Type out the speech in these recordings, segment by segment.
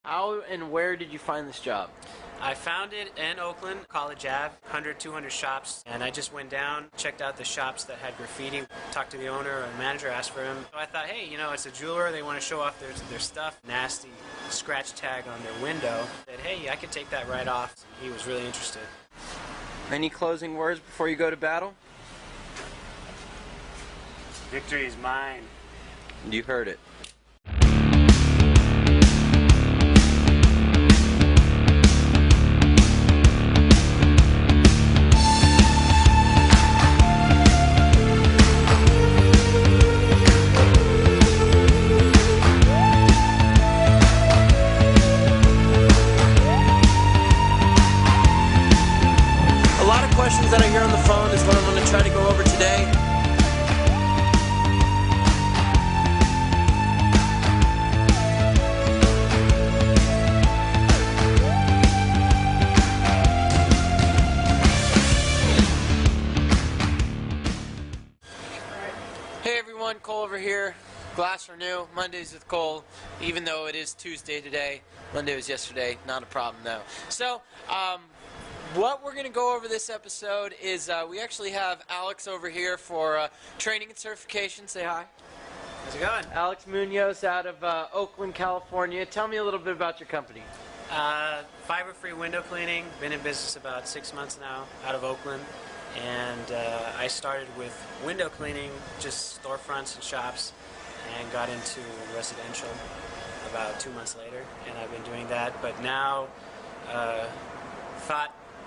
How and where did you find this job? I found it in Oakland, College Ave, 100, 200 shops, and I just went down, checked out the shops that had graffiti, talked to the owner or the manager, asked for him. So I thought, hey, you know, it's a jeweler, they want to show off their stuff, nasty scratch tag on their window. I said, hey, I could take that right off. He was really interested. Any closing words before you go to battle? Victory is mine. You heard it. A lot of questions that I hear on the phone is what I'm going to try to go over today. Hey everyone, Cole over here. GlassRenu, Mondays with Cole. Even though it is Tuesday today, Monday was yesterday, not a problem though. So, what we're going to go over this episode is we actually have Alex over here for training and certification. Say hi. How's it going? Alex Munoz out of Oakland, California. Tell me a little bit about your company. Fiber-free window cleaning. Been in business about 6 months now, out of Oakland. And I started with window cleaning, just storefronts and shops, and got into residential about 2 months later. And I've been doing that, but now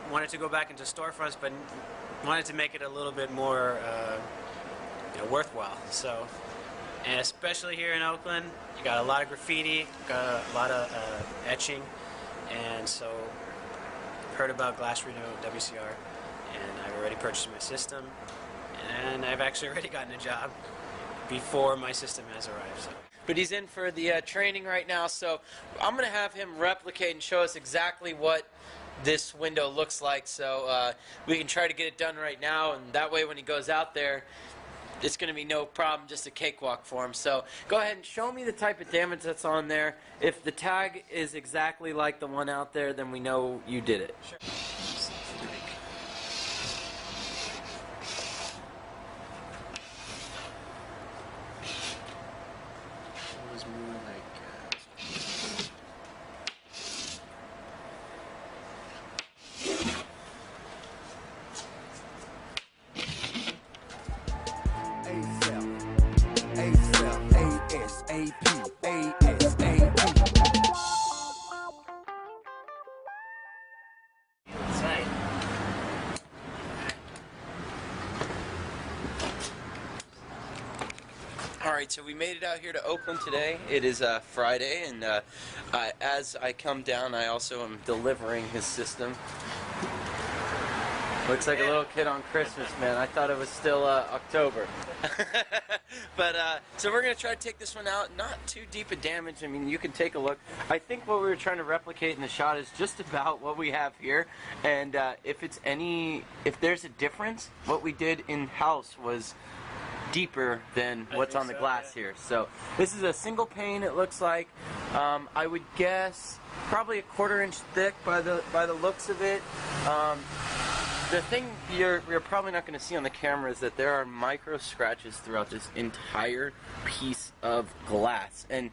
wanted to go back into storefronts, but wanted to make it a little bit more worthwhile. So, and especially here in Oakland, you got a lot of graffiti, got a lot of etching, and so heard about GlassRenu WCR, and I've already purchased my system, and I've actually already gotten a job before my system has arrived. So. But he's in for the training right now, so I'm going to have him replicate and show us exactly what this window looks like, so we can try to get it done right now, and that way when he goes out there, it's going to be no problem, just a cakewalk for him. So go ahead and show me the type of damage that's on there. If the tag is exactly like the one out there, then we know you did it. Sure. It was more like Alright, so we made it out here to Oakland today. It is Friday, and as I come down, I also am delivering his system. Looks like a little kid on Christmas, man. I thought it was still October. But, so we're going to try to take this one out. Not too deep of damage. I mean, you can take a look. I think what we were trying to replicate in the shot is just about what we have here. And if there's a difference, what we did in-house was deeper than what's on the glass here. So this is a single pane, it looks like. I would guess probably a 1/4 inch thick by the looks of it. The thing you're probably not going to see on the camera is that there are micro scratches throughout this entire piece of glass. And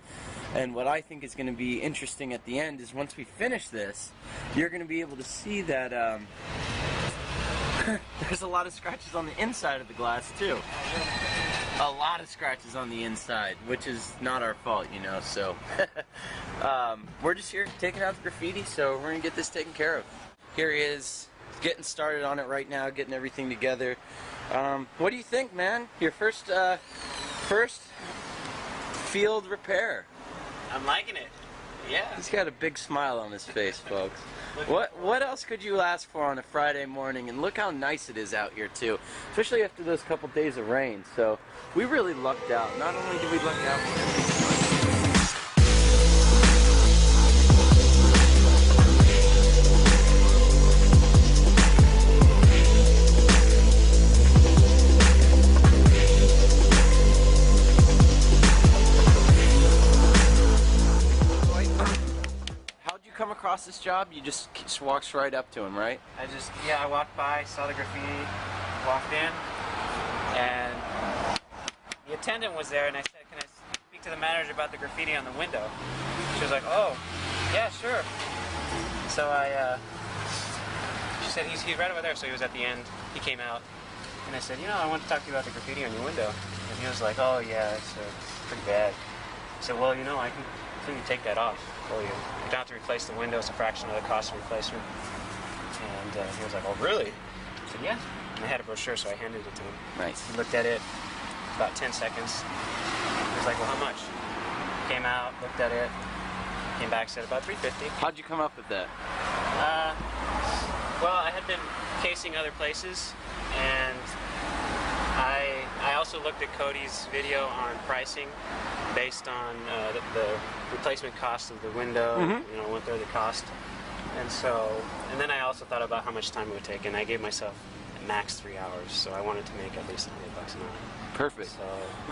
what I think is going to be interesting at the end is once we finish this, you're going to be able to see that there's a lot of scratches on the inside of the glass too. A lot of scratches on the inside, which is not our fault, you know, so we're just here taking out the graffiti, so we're going to get this taken care of. Here he is, getting started on it right now, getting everything together. What do you think, man? Your first field repair. I'm liking it. Yeah. He's got a big smile on his face, folks. What else could you ask for on a Friday morning? And look how nice it is out here too, especially after those couple days of rain. So we really lucked out. Not only did we luck out, come across this job? You just walks right up to him, right? I walked by, saw the graffiti, walked in, and the attendant was there, and I said, "Can I speak to the manager about the graffiti on the window?" She was like, "Oh, yeah, sure." So she said, he's right over there, so he was at the end. He came out, and I said, I want to talk to you about the graffiti on your window. And he was like, "Oh, yeah, it's pretty bad." I said, "Well, I can take that off for you. You don't have to replace the window. It's a fraction of the cost of replacement." And he was like, "Oh, really?" I said, "Yeah." And I had a brochure, so I handed it to him. Nice. He looked at it about 10 seconds. He was like, "Well, how much?" Came out, looked at it, came back, said about $350. How'd you come up with that? Well, I had been casing other places, and I also looked at Cody's video on pricing based on the replacement cost of the window, 1/3 the cost. And then I also thought about how much time it would take, and I gave myself max 3 hours, so I wanted to make at least $100 an hour. Perfect. So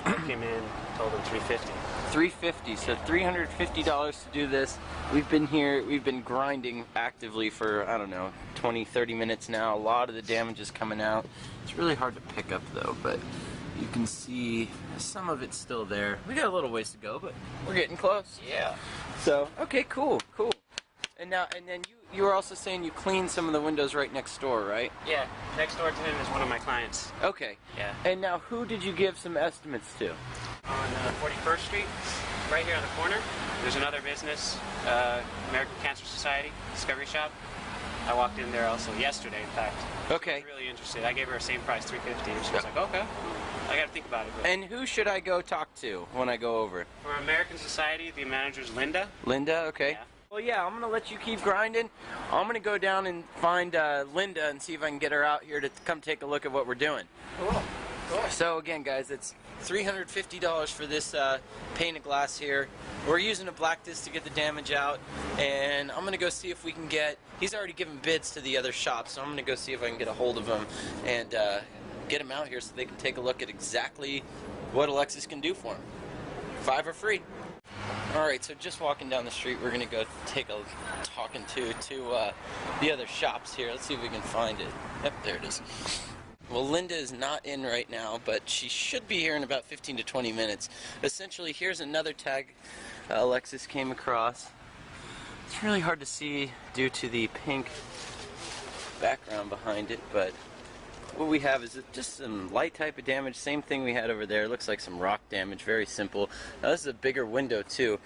I came in, told them $350. $350, so $350 to do this. We've been here, we've been grinding actively for, I don't know, 20, 30 minutes now. A lot of the damage is coming out. It's really hard to pick up though, but you can see some of it's still there. We got a little ways to go, but we're getting close. Yeah. So, okay, cool. And then you were also saying you cleaned some of the windows right next door, right? Yeah, next door to him is one of my clients. Okay. Yeah. And now who did you give some estimates to? On 41st Street, right here on the corner, there's another business, American Cancer Society, Discovery Shop. I walked in there also yesterday, in fact. Okay. She was really interested. I gave her the same price, $350, and she was like, "Okay, I got to think about it." But And who should I go talk to when I go over? for American Society, the manager's Linda. Linda, okay. Yeah. Well, yeah, I'm going to let you keep grinding. I'm going to go down and find Linda and see if I can get her out here to come take a look at what we're doing. Cool. So again, guys, it's $350 for this pane of glass here. We're using a black disc to get the damage out, and I'm going to go see if we can get, he's already given bids to the other shops, so I'm going to go see if I can get a hold of him and get them out here so they can take a look at exactly what Alexis can do for him. 5 are free. Alright, so just walking down the street, we're going to go take a talking to the other shops here. Let's see if we can find it. Yep, there it is. Well, Linda is not in right now, but she should be here in about 15 to 20 minutes. Essentially, here's another tag Alexis came across. It's really hard to see due to the pink background behind it, but what we have is just some light type of damage, same thing we had over there. It looks like some rock damage, very simple. Now this is a bigger window too.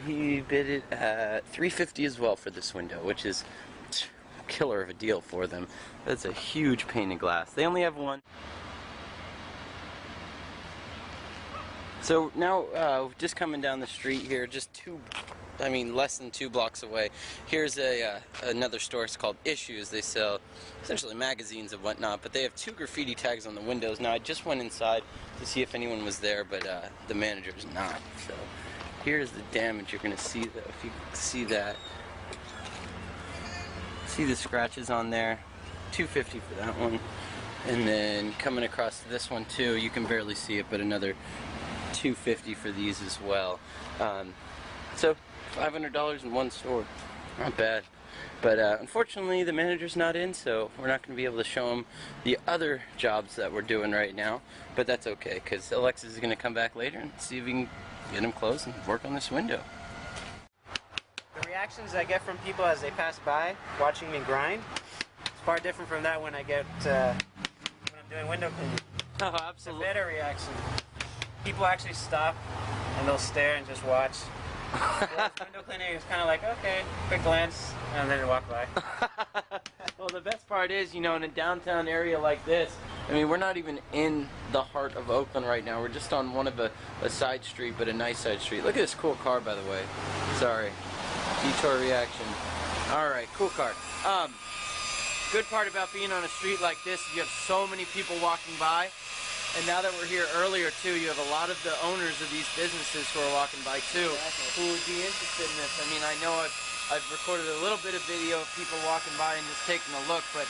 He bid it at $350 as well for this window, which is killer of a deal for them. That's a huge pane of glass. They only have one. So now just coming down the street here, less than 2 blocks away, here's another store. It's called Issues. They sell essentially magazines and whatnot, but they have 2 graffiti tags on the windows. Now I just went inside to see if anyone was there, but the manager's not. So here's the damage you're going to see, though, if you can see that. See the scratches on there. $250 for that one. And then coming across this one too, you can barely see it, but another $250 for these as well. So $500 in one store, not bad. But unfortunately the manager's not in, so we're not going to be able to show him the other jobs that we're doing right now. But that's okay, because Alexis is going to come back later and see if we can get him closed and work on this window. The reactions I get from people as they pass by, watching me grind, it's far different from that when I get when I'm doing window cleaning. Oh, It's a absolutely. better reaction. People actually stop and they'll stare and just watch. Whereas window cleaning is kind of like, okay, quick glance, and then they walk by. Well, the best part is, in a downtown area like this, we're not even in the heart of Oakland right now. We're just on one of a side street, but a nice side street. Look at this cool car, by the way. Sorry. Detour reaction. Alright, cool car. Good part about being on a street like this is you have so many people walking by. And now that we're here earlier too, you have a lot of the owners of these businesses who are walking by too, who would be interested in this. I know I've recorded a little bit of video of people walking by and just taking a look, but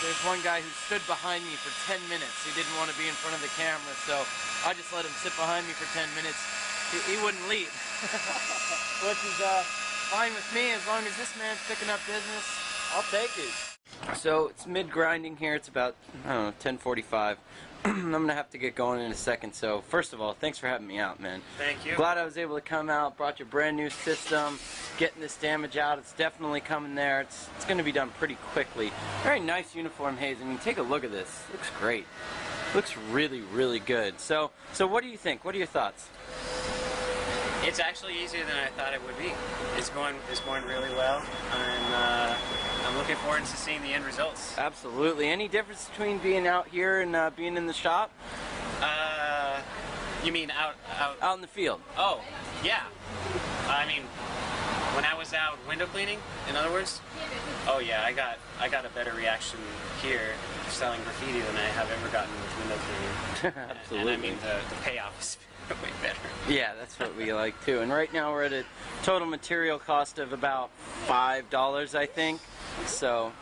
there's one guy who stood behind me for 10 minutes. He didn't want to be in front of the camera, so I just let him sit behind me for 10 minutes. He wouldn't leave. Which is fine with me as long as this man's picking up business. I'll take it. So it's mid-grinding here. It's about, I don't know, 10:45. I'm going to have to get going in a second. So first of all, thanks for having me out, man. Thank you. Glad I was able to come out, brought you a brand new system, getting this damage out. It's definitely coming there. It's going to be done pretty quickly. Very nice uniform haze. I mean, take a look at this. Looks great. Looks really, really good. So what do you think? What are your thoughts? It's actually easier than I thought it would be. It's going really well. I'm looking forward to seeing the end results. Absolutely. Any difference between being out here and being in the shop? You mean out in the field? Oh, yeah. I mean, when I was out window cleaning, in other words. Oh yeah, I got a better reaction here selling graffiti than I have ever gotten with window cleaning. Absolutely. And I mean the payoff is way better. Yeah, that's what we like too. And right now we're at a total material cost of about $5, I think. So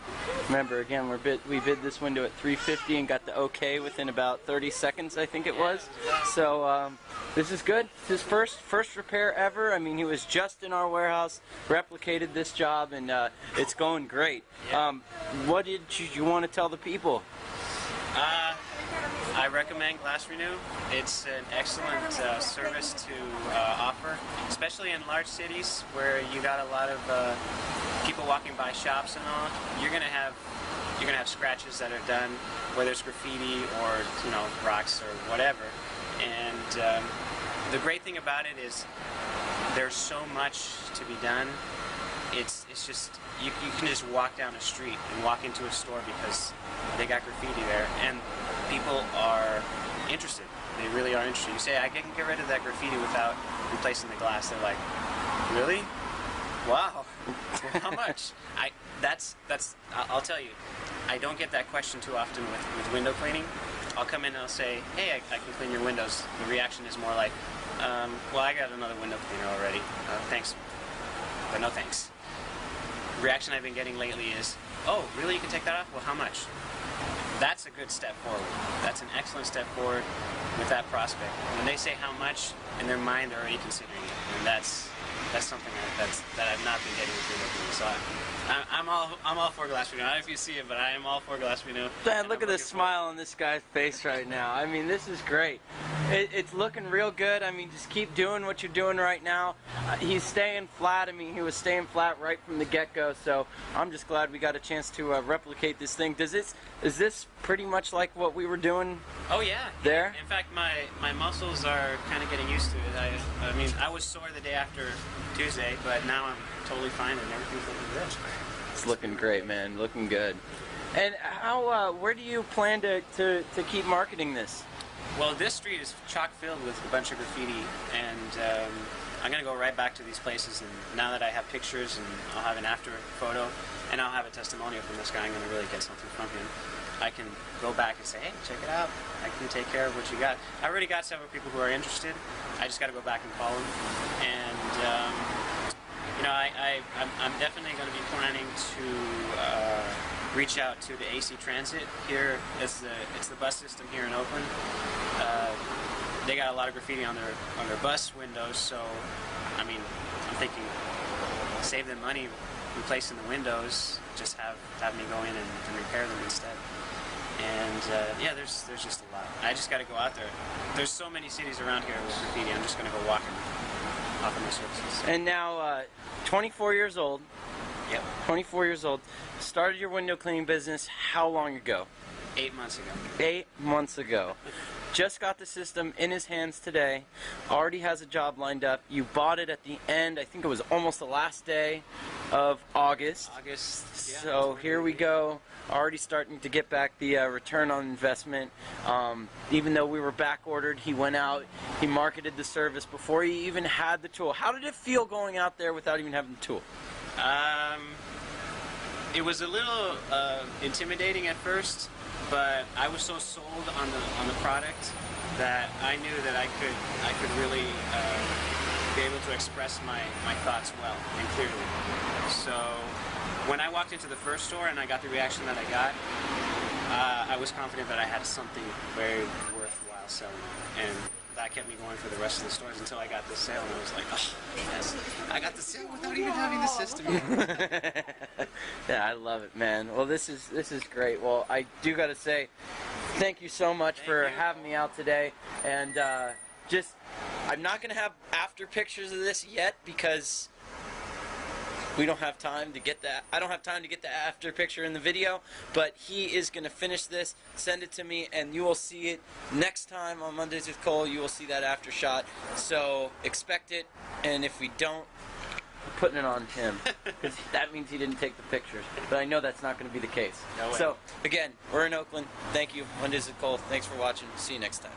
remember, again, we bid this window at $350 and got the okay within about 30 seconds, I think it was. So this is good. It's his first repair ever. I mean, he was just in our warehouse, replicated this job, and it's going great. What did you want to tell the people? I recommend GlassRenu. It's an excellent service to offer, especially in large cities where you got a lot of people walking by shops and all. You're gonna have scratches that are done, whether it's graffiti or rocks or whatever. And the great thing about it is there's so much to be done. It's just you can just walk down the street and walk into a store because they got graffiti there, and people are interested. They really are interested. You say, I can get rid of that graffiti without replacing the glass. They're like, really? Wow. How much? I'll tell you, I don't get that question too often with window cleaning. I'll come in and I'll say, hey, I can clean your windows. The reaction is more like, well, I got another window cleaner already. Thanks, but no thanks. The reaction I've been getting lately is, oh, really? You can take that off? Well, how much? That's a good step forward. That's an excellent step forward with that prospect. When they say how much, in their mind they're already considering it, and that's something that I've not been getting with window cleaning. So I'm all for GlassRenu. I don't know if you see it, but I am all for GlassRenu. Man, look at the smile on this guy's face right now. I mean, this is great. It's looking real good. I mean, just keep doing what you're doing right now. He's staying flat. I mean, he was staying flat right from the get-go. So I'm just glad we got a chance to replicate this thing. Is this pretty much like what we were doing? Oh yeah. There. In fact, my muscles are kind of getting used to it. I mean, I was sore the day after Tuesday, but now I'm totally fine and everything's looking good. It's looking great, man. Looking good. And where do you plan to keep marketing this? Well, this street is chock filled with a bunch of graffiti, and I'm going to go right back to these places, and now that I have pictures, and I'll have an after photo, and I'll have a testimonial from this guy, I'm going to really get something from him. I can go back and say, hey, check it out. I can take care of what you got. I already got several people who are interested. I just got to go back and call them. And, I'm definitely going to be planning to reach out to the AC Transit here. It's the bus system here in Oakland. They got a lot of graffiti on their bus windows, so, I mean, I'm thinking save them money replacing the windows, just have me go in and repair them instead. And yeah, there's just a lot. I just got to go out there. There's so many cities around here with graffiti. I'm just going to go walking, offer my services. And now, 24 years old. Yep. 24 years old. Started your window cleaning business how long ago? 8 months ago. 8 months ago. Just got the system in his hands today. Already has a job lined up. You bought it at the end, I think it was almost the last day of August. Yeah, so here we go. Already starting to get back the return on investment. Even though we were back ordered, he went out, he marketed the service before he even had the tool. How did it feel going out there without even having the tool? It was a little intimidating at first, but I was so sold on the product that I knew that I could really be able to express my thoughts well and clearly. So when I walked into the first store and I got the reaction that I got, I was confident that I had something very worthwhile selling. And that kept me going for the rest of the stores until I got this sale, and I was like, oh, yes, I got the sale without even having the system yet. Yeah, I love it, man. Well, this is great. Well, I do got to say, thank you so much for having me out today, and I'm not gonna have after pictures of this yet because we don't have time to get that. I don't have time to get the after picture in the video, but he is going to finish this, send it to me, and you will see it next time on Mondays with Cole. You will see that after shot. So expect it, and if we don't, we're putting it on him because that means he didn't take the pictures. But I know that's not going to be the case. No way. So again, we're in Oakland. Thank you, Mondays with Cole. Thanks for watching. See you next time.